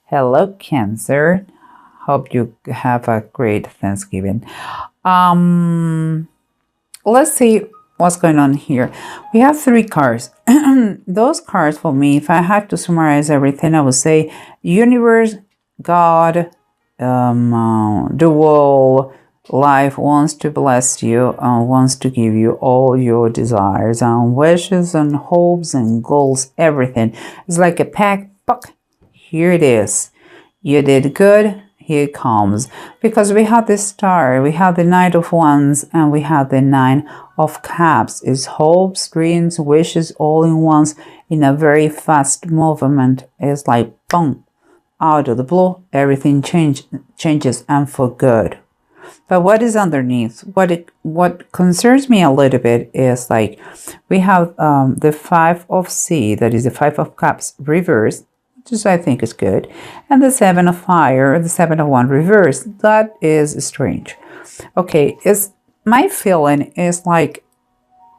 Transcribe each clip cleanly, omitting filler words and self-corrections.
Hello, Cancer. Hope you have a great Thanksgiving. Um, let's see what's going on here. We have three cards. Those cards for me, if I had to summarize everything, I would say universe, God, the world, life wants to bless you and wants to give you all your desires and wishes and hopes and goals, everything. It's like a pack. Here it is. You did good. Here it comes. Because we have the star, we have the Knight of Wands, and we have the Nine of Cups. It's hopes, dreams, wishes all in once in a very fast movement. It's like boom, out of the blue, everything changes and for good. But what is underneath? What concerns me a little bit is like we have the Five of Sea, that is the Five of Cups reversed, which I think is good, and the Seven of Fire, the Seven of Wands reversed. That is strange. Okay, is my feeling is like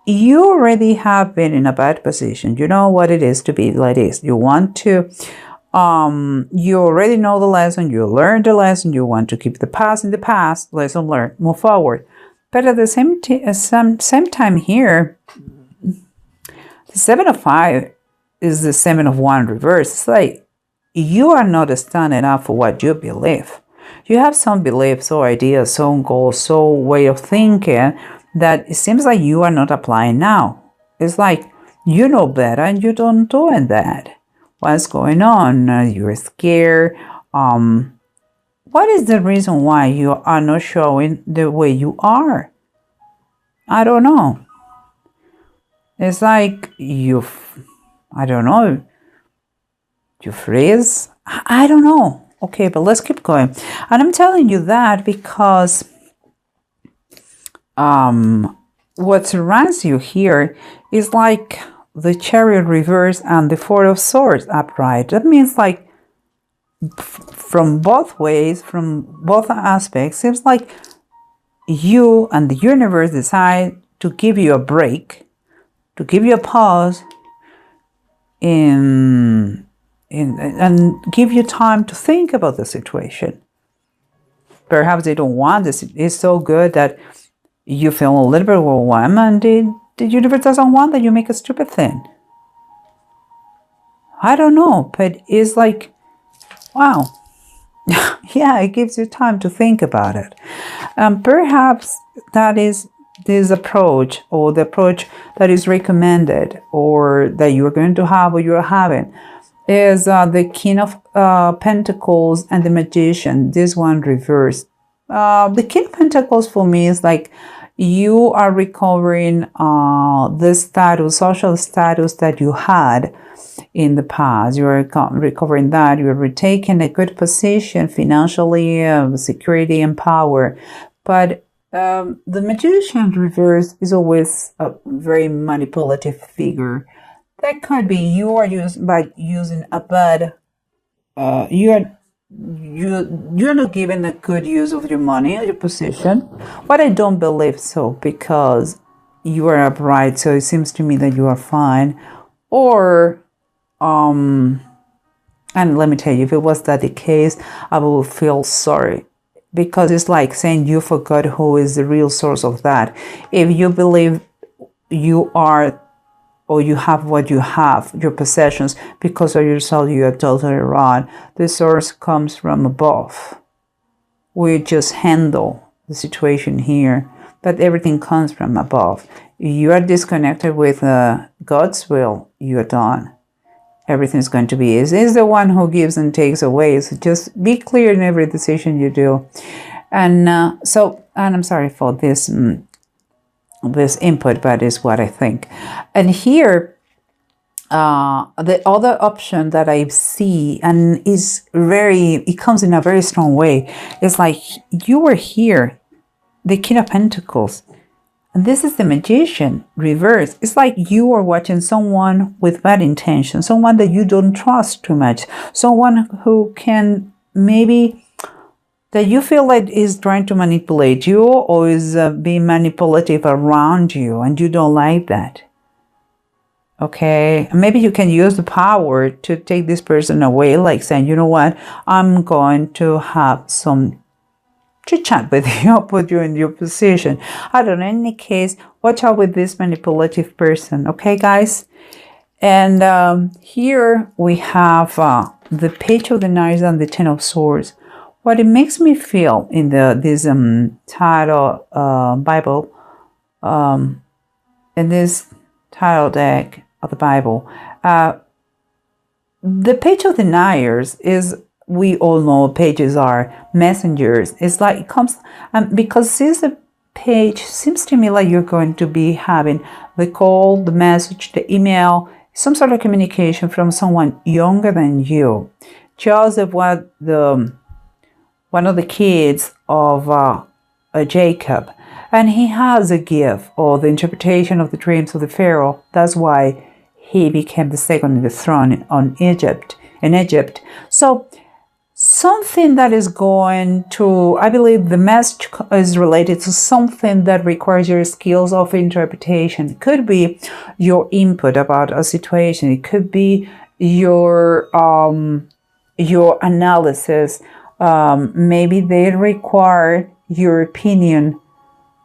you already have been in a bad position. You know what it is to be like this. You want to you already know the lesson, you learned the lesson, you want to keep the past in the past, lesson learned, move forward. But at the same time here, the Seven of Fire is the Seven of Wands reverse. It's like you are not standing up for what you believe. You have some beliefs or ideas, some goals, some way of thinking that it seems like you are not applying now. It's like you know better and you don't doing that. What's going on? You're scared. What is the reason why you are not showing the way you are? I don't know. It's like I don't know, you freeze? I don't know. Okay, but let's keep going. And I'm telling you that because what surrounds you here is like the Chariot reverse and the Four of Swords upright. That means like from both ways, from both aspects, seems like you and the universe decide to give you a break, to give you a pause and give you time to think about the situation. Perhaps they don't want this. It's so good that you feel a little bit overwhelmed and the universe doesn't want that you make a stupid thing. I don't know, but it's like, wow. Yeah, it gives you time to think about it. Perhaps that is this approach or the approach that is recommended or that you're going to have or you're having is the King of Pentacles and the Magician. This one reversed. The King of Pentacles for me is like you are recovering the status, social status that you had in the past. You are recovering that. You are retaking a good position financially, security and power. But the Magician reverse is always a very manipulative figure. That could be you are using a bad. You're not giving a good use of your money or your position. But I don't believe so because you are upright. So it seems to me that you are fine. Or and let me tell you, if it was that the case, I will feel sorry because it's like saying you forgot who is the real source of that. If you believe you are or you have what you have, your possessions, because of yourself, you are totally wrong. The source comes from above. We just handle the situation here, but everything comes from above. You are disconnected with God's will, you are done. Everything's going to be easy. He's the one who gives and takes away. So just be clear in every decision you do. And and I'm sorry for this this input, but it's what I think. And here, the other option that I see and it comes in a very strong way. It's like you were here, the King of Pentacles. And this is the Magician reverse. It's like you are watching someone with bad intention, someone that you don't trust too much, someone who can maybe that you feel like is trying to manipulate you or is being manipulative around you and you don't like that. Okay, maybe you can use the power to take this person away, like saying, you know what, I'm going to have some chit chat with you, put you in your position. I don't know. In any case, watch out with this manipulative person. Okay, guys. And here we have the Page of the Knives and the Ten of Swords. What it makes me feel in this title Bible, in this title deck of the Bible, the Page of the Knives is, we all know pages are messengers. It's like it comes, because this page seems to me like you're going to be having the call, the message, the email, some sort of communication from someone younger than you. Joseph was one of the kids of Jacob, and he has a gift or the interpretation of the dreams of the Pharaoh. That's why he became the second in the throne in Egypt. So something that is going to, I believe the message is related to something that requires your skills of interpretation. It could be your input about a situation. It could be your analysis. Maybe they require your opinion,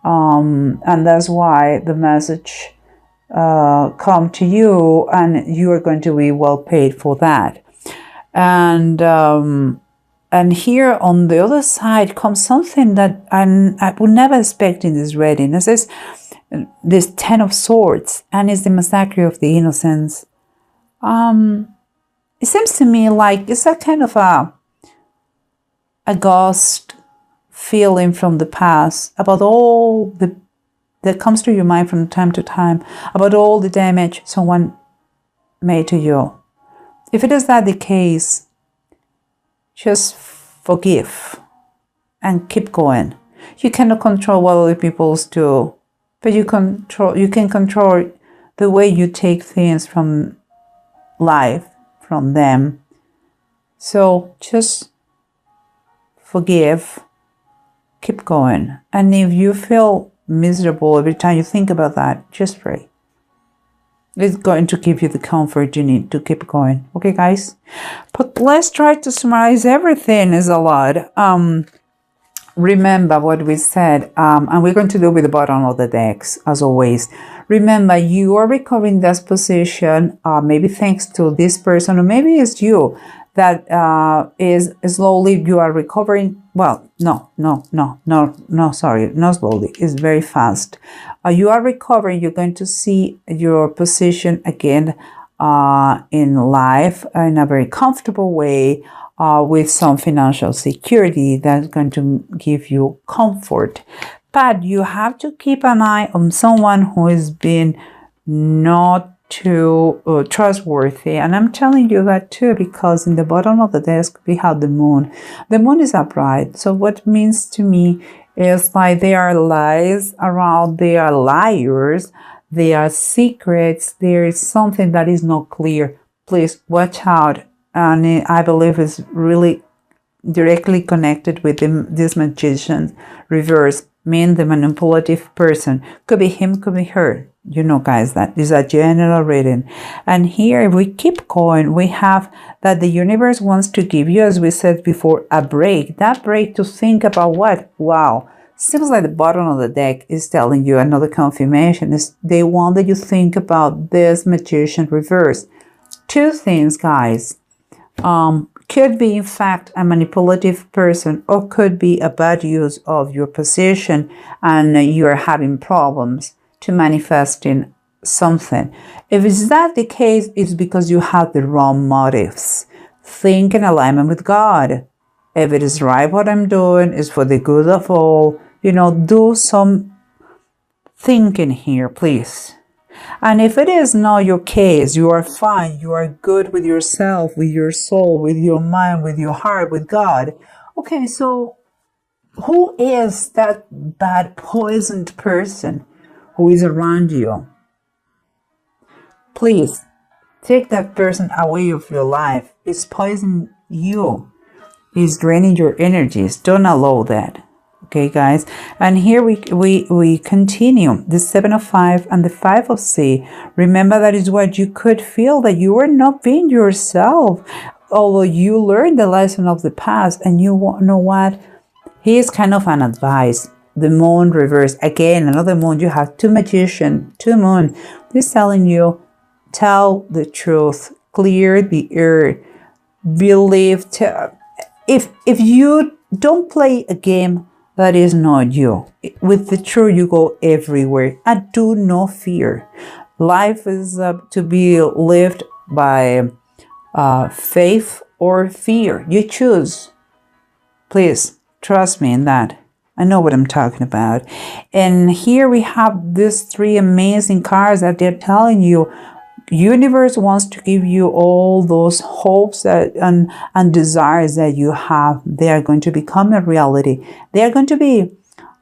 and that's why the message come to you, and you are going to be well paid for that. And here on the other side comes something that I would never expect in this reading. This is this Ten of Swords, and it's the massacre of the innocents. It seems to me like it's a kind of a ghost feeling from the past about all that comes to your mind from time to time, about all the damage someone made to you. If it is that the case, just forgive and keep going. You cannot control what other people do, but you can control the way you take things from life, from them. So just forgive, keep going. And if you feel miserable every time you think about that, just pray. It's going to give you the comfort you need to keep going. Okay, guys? But let's try to summarize everything. Is a lot. Remember what we said, and we're going to do with the bottom of the decks, as always. Remember, you are recovering this position, maybe thanks to this person, or maybe it's you that is slowly you are recovering. Well, no, sorry, not slowly. It's very fast. You are recovering. You're going to see your position again in life in a very comfortable way, with some financial security that's going to give you comfort. But you have to keep an eye on someone who is being not too trustworthy, and I'm telling you that too, because in the bottom of the desk we have the moon. The moon is upright, so what means to me is like there are lies around, there are liars, there are secrets, there is something that is not clear. Please watch out. And I believe it's really directly connected with this magician reverse, mean the manipulative person. Could be him, could be her. You know, guys, that is a general reading. And here, if we keep going, we have that the universe wants to give you, as we said before, a break. That break to think about what? Wow. Seems like the bottom of the deck is telling you another confirmation. They want that you think about this magician reverse. Two things, guys. Could be, in fact, a manipulative person, or could be a bad use of your position, and you're having problems to manifesting something. If it's that the case, it's because you have the wrong motives. Think in alignment with God. If it is right what I'm doing, is for the good of all, do some thinking here, please. And if it is not your case, you are fine, you are good with yourself, with your soul, with your mind, with your heart, with God. Okay, so who is that bad, poisoned person who is around you? Please, take that person away of your life. It's poisoning you. It's draining your energies. Don't allow that. Okay, guys, and here we continue the 7 of 5 and the 5 of C. Remember, that is what you could feel, that you are not being yourself, although you learned the lesson of the past, and you know what? Here's kind of an advice. The moon reverse again, another moon. You have two magician, two moon. This telling you, tell the truth, clear the air, believe. If you don't play a game that is not you, with the truth you go everywhere, and do not fear. Life is to be lived by faith or fear. You choose. Please trust me in that. I know what I'm talking about. And here we have these 3 amazing cards that they're telling you, universe wants to give you all those hopes and desires that you have. They are going to become a reality. They are going to be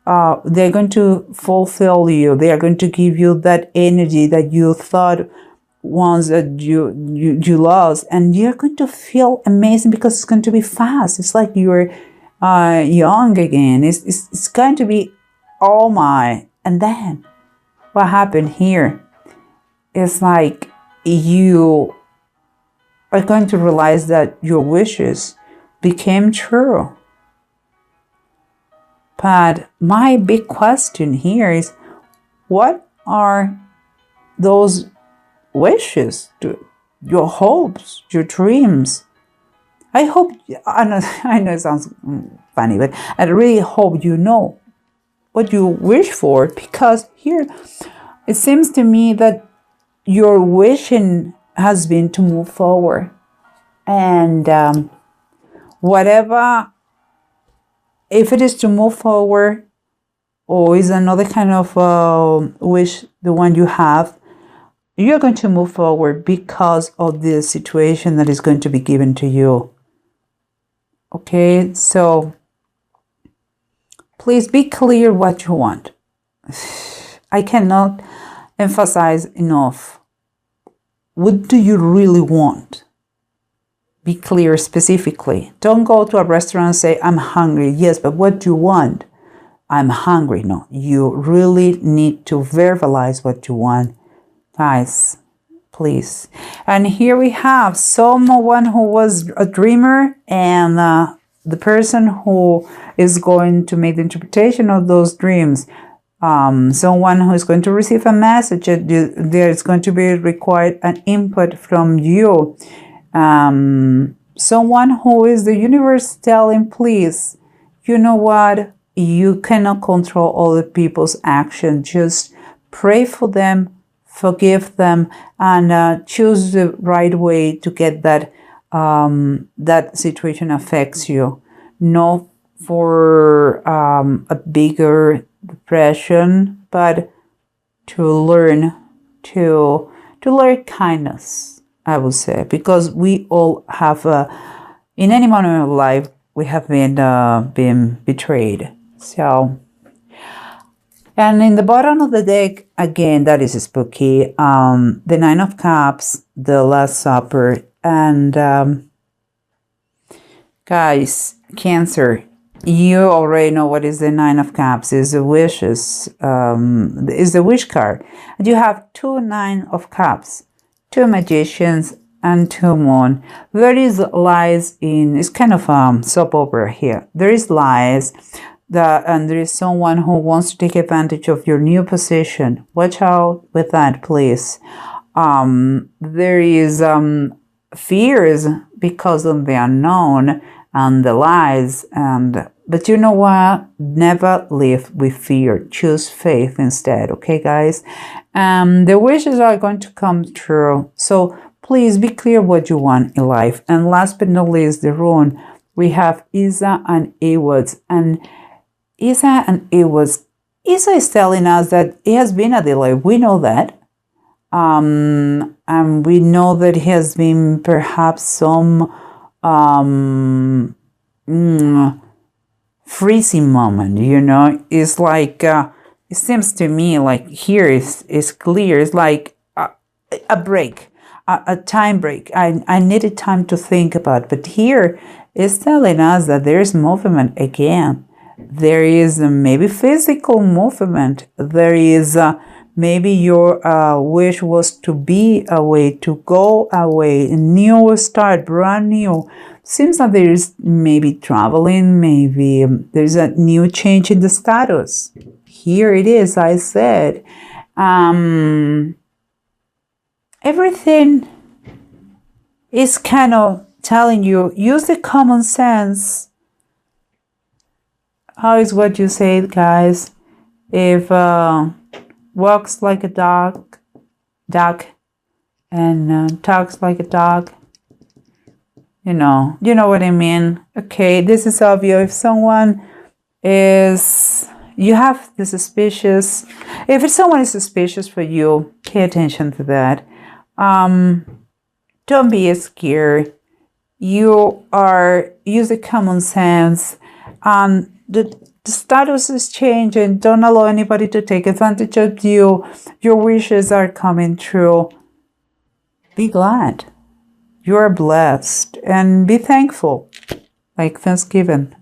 they're going to fulfill you. They are going to give you that energy that you thought once that you lost, and you're going to feel amazing because it's going to be fast. It's like you're young again. It's going to be, oh my. And then what happened here? It's like you are going to realize that your wishes became true. But my big question here is, what are those wishes, your hopes, your dreams? I hope, I know it sounds funny, but I really hope you know what you wish for, because here it seems to me that your wishing has been to move forward, and whatever, if it is to move forward or is another kind of wish, the one you have, you're going to move forward because of the situation that is going to be given to you. Okay, so please be clear what you want. I cannot emphasize enough. What do you really want? Be clear specifically. Don't go to a restaurant and say, I'm hungry. Yes, but what do you want? I'm hungry. No, you really need to verbalize what you want. Guys, please. And here we have someone who was a dreamer, and the person who is going to make the interpretation of those dreams. Someone who is going to receive a message. There is going to be required an input from you. Someone who is the universe telling, please, you know what? You cannot control other people's actions. Just pray for them, forgive them, and choose the right way to get that that situation affects you. Not for a bigger depression, but to learn kindness, I would say, because we all have in any moment of life we have been betrayed. So, and in the bottom of the deck again, that is spooky. The 9 of Cups, the Last Supper, and guys, Cancer. You already know what is the 9 of Cups. Is the wishes. Is the wish card. And you have 2 9 of Cups, 2 Magicians, and 2 Moon. There is lies in. It's kind of soap opera here. There is lies. And there is someone who wants to take advantage of your new position. Watch out with that, please. There is fears because of the unknown and the lies, but you know what? Never live with fear. Choose faith instead. Okay, guys. The wishes are going to come true. So please be clear what you want in life. And last but not least, the rune. We have Isa and Ewods. And Isa and Ewods. Isa is telling us that it has been a delay. We know that. And we know that it has been perhaps some freezing moment, you know. It's like it seems to me like here is clear. It's like a break, a time break. I needed time to think about, but here it's telling us that there is movement again. There is maybe physical movement. There is maybe your wish was to be away, to go away, new start, brand new. Seems that there is maybe traveling, maybe there's a new change in the status. Here it is, I said. Everything is kind of telling you, use the common sense. How is what you say, guys? If walks like a duck, and talks like a dog, you know what I mean. Okay, this is obvious. If someone is, you have the suspicious, if someone is suspicious for you, pay attention to that. Don't be scared. Use the common sense. The status is changing. Don't allow anybody to take advantage of you. Your wishes are coming true. Be glad. You are blessed and be thankful. Like Thanksgiving.